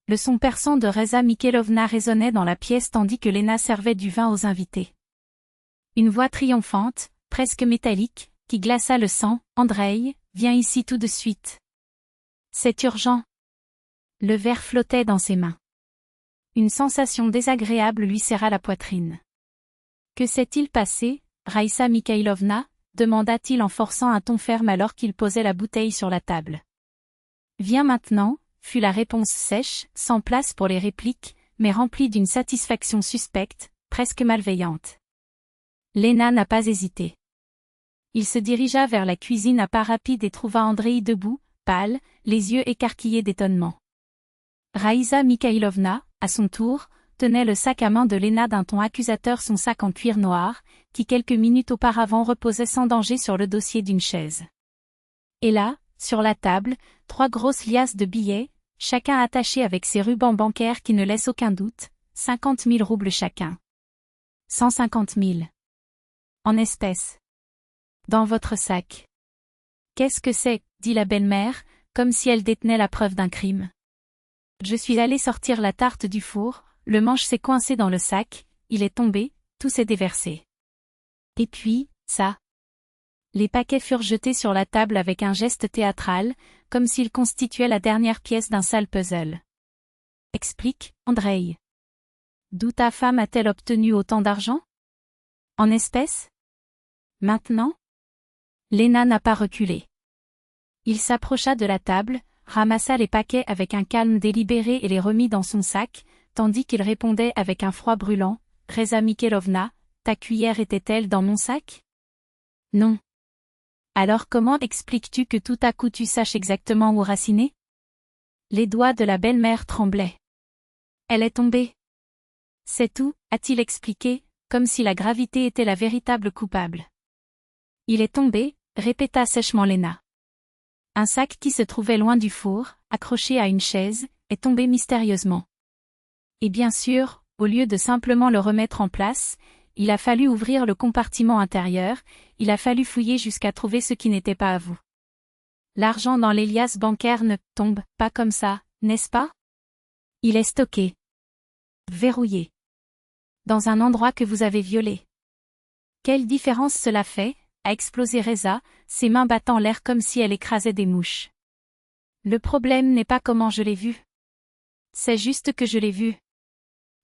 Le son perçant de Reza Mikhailovna résonnait dans la pièce tandis que Lena servait du vin aux invités. Une voix triomphante, presque métallique, qui glaça le sang. « Andreï, viens ici tout de suite. C'est urgent. » Le verre flottait dans ses mains. Une sensation désagréable lui serra la poitrine. « Que s'est-il passé, Raïssa Mikhailovna ?» demanda-t-il en forçant un ton ferme alors qu'il posait la bouteille sur la table. « Viens maintenant », fut la réponse sèche, sans place pour les répliques, mais remplie d'une satisfaction suspecte, presque malveillante. Lena n'a pas hésité. Il se dirigea vers la cuisine à pas rapides et trouva Andreï debout, pâle, les yeux écarquillés d'étonnement. Raïssa Mikhailovna, à son tour, tenait le sac à main de Lena d'un ton accusateur, son sac en cuir noir, qui quelques minutes auparavant reposait sans danger sur le dossier d'une chaise. Et là, sur la table, 3 grosses liasses de billets, chacun attaché avec ses rubans bancaires qui ne laissent aucun doute, 50 000 roubles chacun. 150 000. En espèces. Dans votre sac. Qu'est-ce que c'est, dit la belle-mère, comme si elle détenait la preuve d'un crime. Je suis allée sortir la tarte du four, le manche s'est coincé dans le sac, il est tombé, tout s'est déversé. Et puis, ça. Les paquets furent jetés sur la table avec un geste théâtral, comme s'ils constituaient la dernière pièce d'un sale puzzle. Explique, Andreï. D'où ta femme a-t-elle obtenu autant d'argent? En espèces? Maintenant? Lena n'a pas reculé. Il s'approcha de la table, ramassa les paquets avec un calme délibéré et les remit dans son sac, tandis qu'il répondait avec un froid brûlant, « Reza Mikhailovna, ta cuillère était-elle dans mon sac? » Non. Alors comment expliques-tu que tout à coup tu saches exactement où raciner? Les doigts de la belle-mère tremblaient. Elle est tombée. C'est tout, a-t-il expliqué, comme si la gravité était la véritable coupable. Il est tombé, répéta sèchement Lena. Un sac qui se trouvait loin du four, accroché à une chaise, est tombé mystérieusement. Et bien sûr, au lieu de simplement le remettre en place, il a fallu ouvrir le compartiment intérieur, il a fallu fouiller jusqu'à trouver ce qui n'était pas à vous. L'argent dans les liasses bancaires ne tombe pas comme ça, n'est-ce pas? Il est stocké. Verrouillé. Dans un endroit que vous avez violé. Quelle différence cela fait, a explosé Reza, ses mains battant l'air comme si elle écrasait des mouches. Le problème n'est pas comment je l'ai vu. C'est juste que je l'ai vu.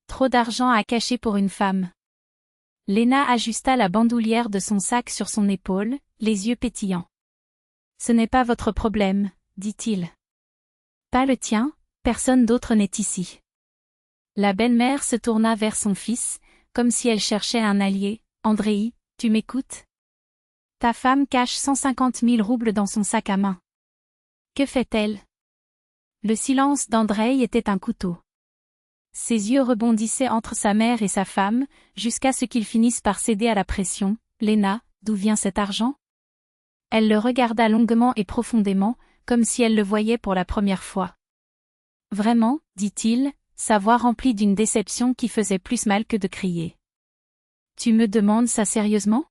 Trop d'argent à cacher pour une femme. Lena ajusta la bandoulière de son sac sur son épaule, les yeux pétillants. Ce n'est pas votre problème, dit-il. Pas le tien, personne d'autre n'est ici. La belle-mère se tourna vers son fils, comme si elle cherchait un allié. Andreï, tu m'écoutes? Ta femme cache 150 000 roubles dans son sac à main. Que fait-elle? Le silence d'Andreï était un couteau. Ses yeux rebondissaient entre sa mère et sa femme, jusqu'à ce qu'ils finissent par céder à la pression. Lena, d'où vient cet argent? Elle le regarda longuement et profondément, comme si elle le voyait pour la première fois. Vraiment, dit-il, sa voix remplie d'une déception qui faisait plus mal que de crier. Tu me demandes ça sérieusement?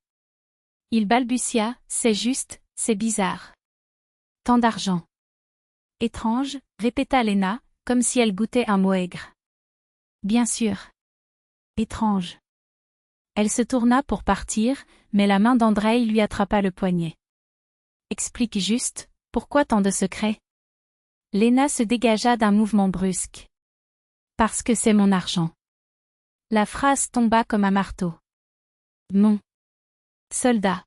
Il balbutia, c'est juste, c'est bizarre. Tant d'argent. Étrange, répéta Lena, comme si elle goûtait un mot aigre. Bien sûr. Étrange. Elle se tourna pour partir, mais la main d'Andreï lui attrapa le poignet. Explique juste, pourquoi tant de secrets? Lena se dégagea d'un mouvement brusque. Parce que c'est mon argent. La phrase tomba comme un marteau. Mon soldat.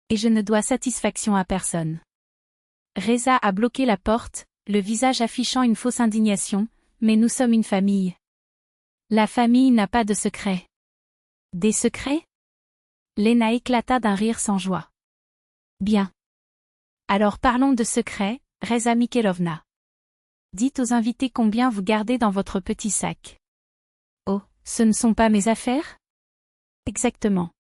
Et je ne dois satisfaction à personne. Reza a bloqué la porte, le visage affichant une fausse indignation, mais nous sommes une famille. La famille n'a pas de secrets. Des secrets? Lena éclata d'un rire sans joie. Bien. Alors parlons de secrets, Reza Mikhailovna. Dites aux invités combien vous gardez dans votre petit sac. Oh, ce ne sont pas mes affaires? Exactement.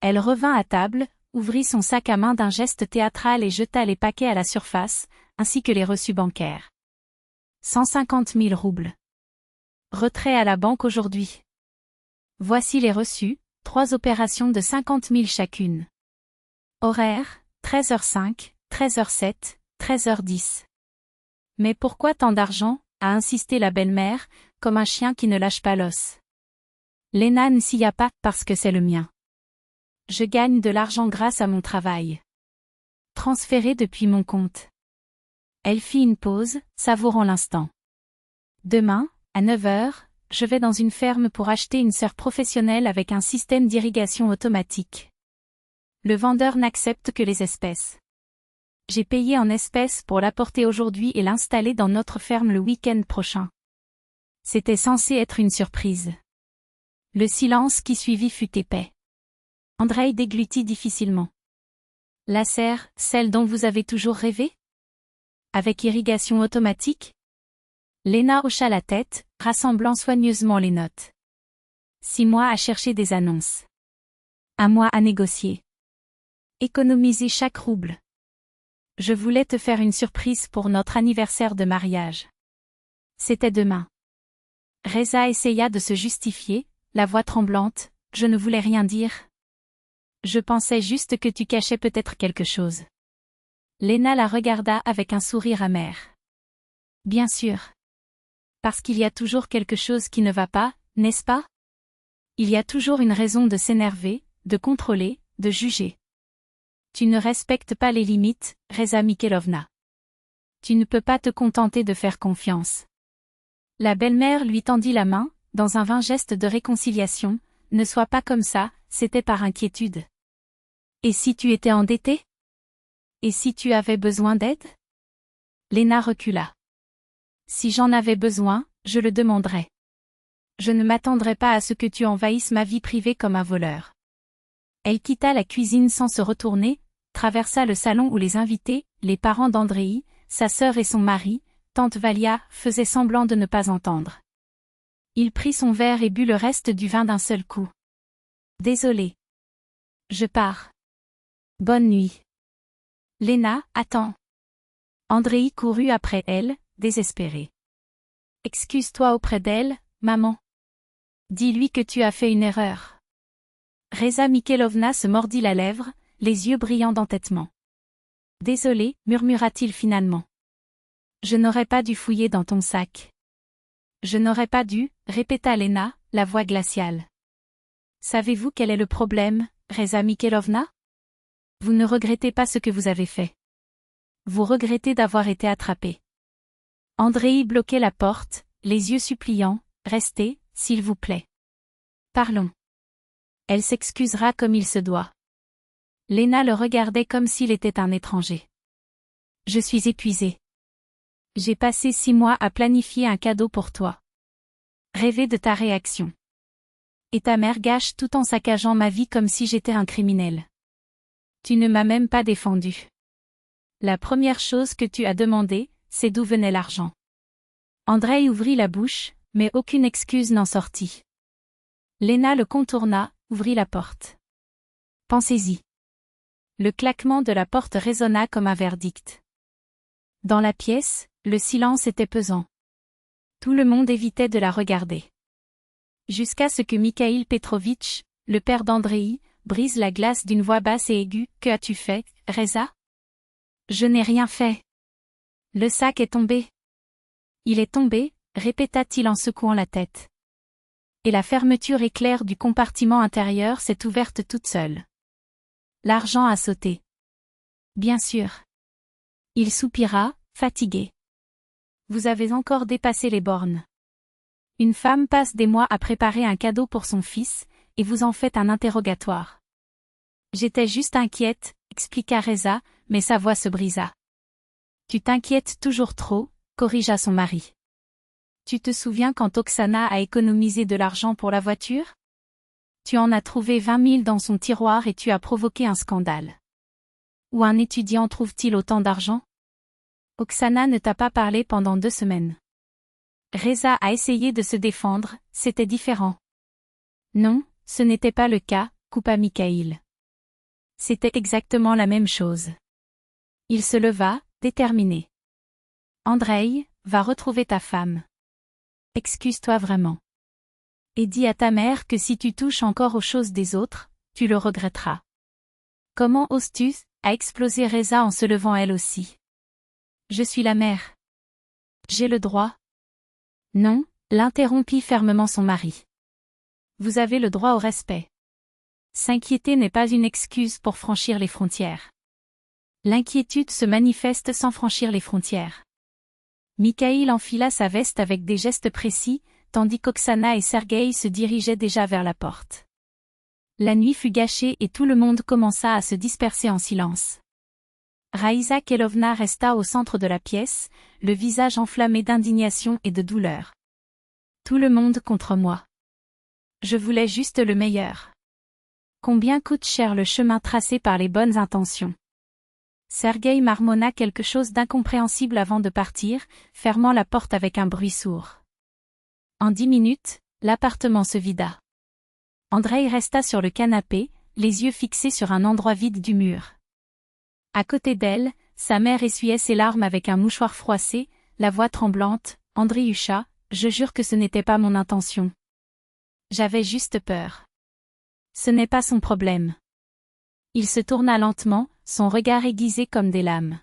Elle revint à table, ouvrit son sac à main d'un geste théâtral et jeta les paquets à la surface, ainsi que les reçus bancaires. 150 000 roubles. Retrait à la banque aujourd'hui. Voici les reçus, 3 opérations de 50 000 chacune. Horaire, 13h05, 13h07, 13h10. Mais pourquoi tant d'argent, a insisté la belle-mère, comme un chien qui ne lâche pas l'os. Lena ne s'y a pas parce que c'est le mien. Je gagne de l'argent grâce à mon travail. Transféré depuis mon compte. Elle fit une pause, savourant l'instant. Demain, à 9 heures, je vais dans une ferme pour acheter une sœur professionnelle avec un système d'irrigation automatique. Le vendeur n'accepte que les espèces. J'ai payé en espèces pour l'apporter aujourd'hui et l'installer dans notre ferme le week-end prochain. C'était censé être une surprise. Le silence qui suivit fut épais. Andreï déglutit difficilement. La serre, celle dont vous avez toujours rêvé? Avec irrigation automatique? Lena hocha la tête, rassemblant soigneusement les notes. 6 mois à chercher des annonces. 1 mois à négocier. Économiser chaque rouble. Je voulais te faire une surprise pour notre anniversaire de mariage. C'était demain. Reza essaya de se justifier, la voix tremblante, je ne voulais rien dire. Je pensais juste que tu cachais peut-être quelque chose. Lena la regarda avec un sourire amer. Bien sûr. Parce qu'il y a toujours quelque chose qui ne va pas, n'est-ce pas? Il y a toujours une raison de s'énerver, de contrôler, de juger. Tu ne respectes pas les limites, Reza Mikhailovna. Tu ne peux pas te contenter de faire confiance. La belle-mère lui tendit la main, dans un vain geste de réconciliation. Ne sois pas comme ça, c'était par inquiétude. Et si tu étais endetté? Et si tu avais besoin d'aide? Lena recula. Si j'en avais besoin, je le demanderais. Je ne m'attendrais pas à ce que tu envahisses ma vie privée comme un voleur. Elle quitta la cuisine sans se retourner, traversa le salon où les invités, les parents d'Andreï, sa sœur et son mari, tante Valia, faisaient semblant de ne pas entendre. Il prit son verre et but le reste du vin d'un seul coup. Désolé. Je pars. Bonne nuit. Lena, attends. Andreï courut après elle, désespéré. Excuse-toi auprès d'elle, maman. Dis-lui que tu as fait une erreur. Reza Mikhailovna se mordit la lèvre, les yeux brillants d'entêtement. Désolé, murmura-t-il finalement. Je n'aurais pas dû fouiller dans ton sac. Je n'aurais pas dû, répéta Lena, la voix glaciale. Savez-vous quel est le problème, Reza Mikhailovna? Vous ne regrettez pas ce que vous avez fait. Vous regrettez d'avoir été attrapé. Andreï bloquait la porte, les yeux suppliants, restez, s'il vous plaît. Parlons. Elle s'excusera comme il se doit. Lena le regardait comme s'il était un étranger. Je suis épuisée. J'ai passé 6 mois à planifier un cadeau pour toi. Rêver de ta réaction. Et ta mère gâche tout en saccageant ma vie comme si j'étais un criminel. Tu ne m'as même pas défendu. La première chose que tu as demandé, c'est d'où venait l'argent. Andreï ouvrit la bouche, mais aucune excuse n'en sortit. Lena le contourna, ouvrit la porte. Pensez-y. Le claquement de la porte résonna comme un verdict. Dans la pièce, le silence était pesant. Tout le monde évitait de la regarder. Jusqu'à ce que Mikhail Petrovitch, le père d'Andreï, brise la glace d'une voix basse et aiguë. Que as-tu fait, Reza? Je n'ai rien fait. Le sac est tombé. Il est tombé, répéta-t-il en secouant la tête. Et la fermeture éclair du compartiment intérieur s'est ouverte toute seule. L'argent a sauté. Bien sûr. Il soupira, fatigué. Vous avez encore dépassé les bornes. Une femme passe des mois à préparer un cadeau pour son fils, et vous en faites un interrogatoire. J'étais juste inquiète, expliqua Reza, mais sa voix se brisa. Tu t'inquiètes toujours trop, corrigea son mari. Tu te souviens quand Oksana a économisé de l'argent pour la voiture? Tu en as trouvé 20 000 dans son tiroir et tu as provoqué un scandale. Où un étudiant trouve-t-il autant d'argent? Oksana ne t'a pas parlé pendant 2 semaines. Reza a essayé de se défendre, c'était différent. Non, ce n'était pas le cas, coupa Mikhail. C'était exactement la même chose. Il se leva, déterminé. Andreï, va retrouver ta femme. Excuse-toi vraiment. Et dis à ta mère que si tu touches encore aux choses des autres, tu le regretteras. Comment oses-tu? A explosé Reza en se levant elle aussi. Je suis la mère. J'ai le droit. Non, l'interrompit fermement son mari. Vous avez le droit au respect. S'inquiéter n'est pas une excuse pour franchir les frontières. L'inquiétude se manifeste sans franchir les frontières. Mikhaïl enfila sa veste avec des gestes précis, tandis qu'Oksana et Sergueï se dirigeaient déjà vers la porte. La nuit fut gâchée et tout le monde commença à se disperser en silence. Raïsa Kelovna resta au centre de la pièce, le visage enflammé d'indignation et de douleur. Tout le monde contre moi. Je voulais juste le meilleur. Combien coûte cher le chemin tracé par les bonnes intentions. Sergueï marmonna quelque chose d'incompréhensible avant de partir, fermant la porte avec un bruit sourd. En 10 minutes, l'appartement se vida. Andreï resta sur le canapé, les yeux fixés sur un endroit vide du mur. À côté d'elle, sa mère essuyait ses larmes avec un mouchoir froissé, la voix tremblante. « Andriusha, je jure que ce n'était pas mon intention. J'avais juste peur. Ce n'est pas son problème. » Il se tourna lentement, son regard aiguisé comme des lames.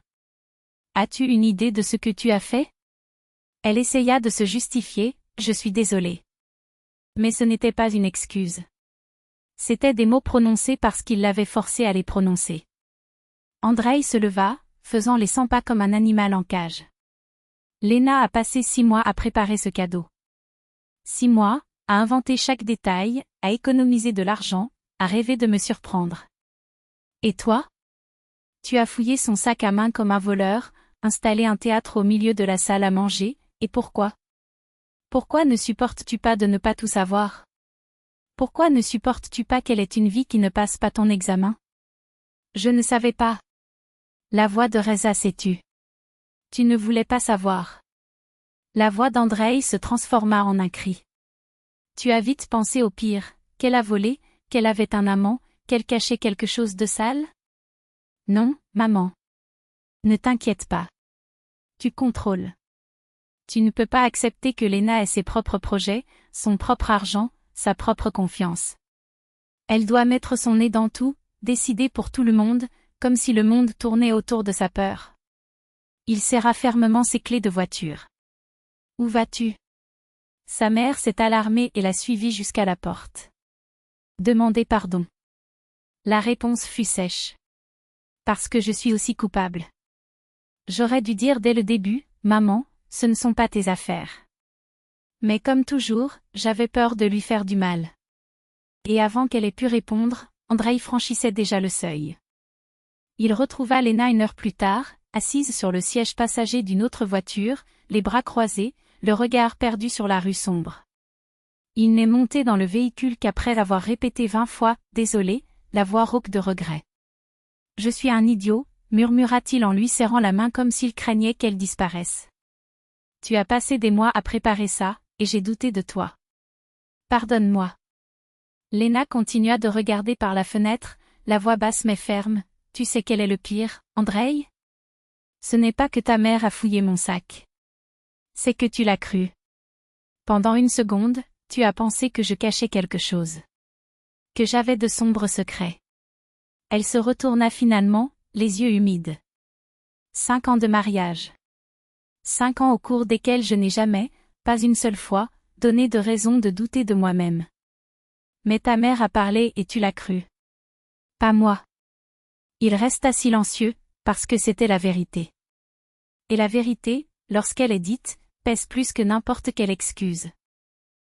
« As-tu une idée de ce que tu as fait ?» Elle essaya de se justifier. « Je suis désolée. » Mais ce n'était pas une excuse. C'étaient des mots prononcés parce qu'il l'avait forcé à les prononcer. Andreï se leva, faisant les 100 pas comme un animal en cage. Léna a passé 6 mois à préparer ce cadeau. 6 mois, à inventer chaque détail, à économiser de l'argent, à rêver de me surprendre. Et toi? Tu as fouillé son sac à main comme un voleur, installé un théâtre au milieu de la salle à manger, et pourquoi? Pourquoi ne supportes-tu pas de ne pas tout savoir? Pourquoi ne supportes-tu pas qu'elle ait une vie qui ne passe pas ton examen? Je ne savais pas. La voix de Reza s'est tue. Tu ne voulais pas savoir. La voix d'Andreï se transforma en un cri. Tu as vite pensé au pire, qu'elle a volé, qu'elle avait un amant, qu'elle cachait quelque chose de sale? Non, maman. Ne t'inquiète pas. Tu contrôles. Tu ne peux pas accepter que Léna ait ses propres projets, son propre argent, sa propre confiance. Elle doit mettre son nez dans tout, décider pour tout le monde, comme si le monde tournait autour de sa peur. Il serra fermement ses clés de voiture. Où vas-tu? Sa mère s'est alarmée et l'a suivi jusqu'à la porte. Demandez pardon. La réponse fut sèche. Parce que je suis aussi coupable. J'aurais dû dire dès le début, maman, ce ne sont pas tes affaires. Mais comme toujours, j'avais peur de lui faire du mal. Et avant qu'elle ait pu répondre, Andreï franchissait déjà le seuil. Il retrouva Léna 1 heure plus tard, assise sur le siège passager d'une autre voiture, les bras croisés, le regard perdu sur la rue sombre. Il n'est monté dans le véhicule qu'après avoir répété 20 fois « Désolé », la voix rauque de regret. « Je suis un idiot », murmura-t-il en lui serrant la main comme s'il craignait qu'elle disparaisse. « Tu as passé des mois à préparer ça, et j'ai douté de toi. Pardonne-moi. » Léna continua de regarder par la fenêtre, la voix basse mais ferme. « Tu sais quel est le pire, Andreï? Ce n'est pas que ta mère a fouillé mon sac. C'est que tu l'as cru. Pendant 1 seconde, tu as pensé que je cachais quelque chose. Que j'avais de sombres secrets. » Elle se retourna finalement, les yeux humides. 5 ans de mariage. 5 ans au cours desquels je n'ai jamais, pas une seule fois, donné de raison de douter de moi-même. Mais ta mère a parlé et tu l'as cru. Pas moi. Il resta silencieux, parce que c'était la vérité. Et la vérité, lorsqu'elle est dite, pèse plus que n'importe quelle excuse.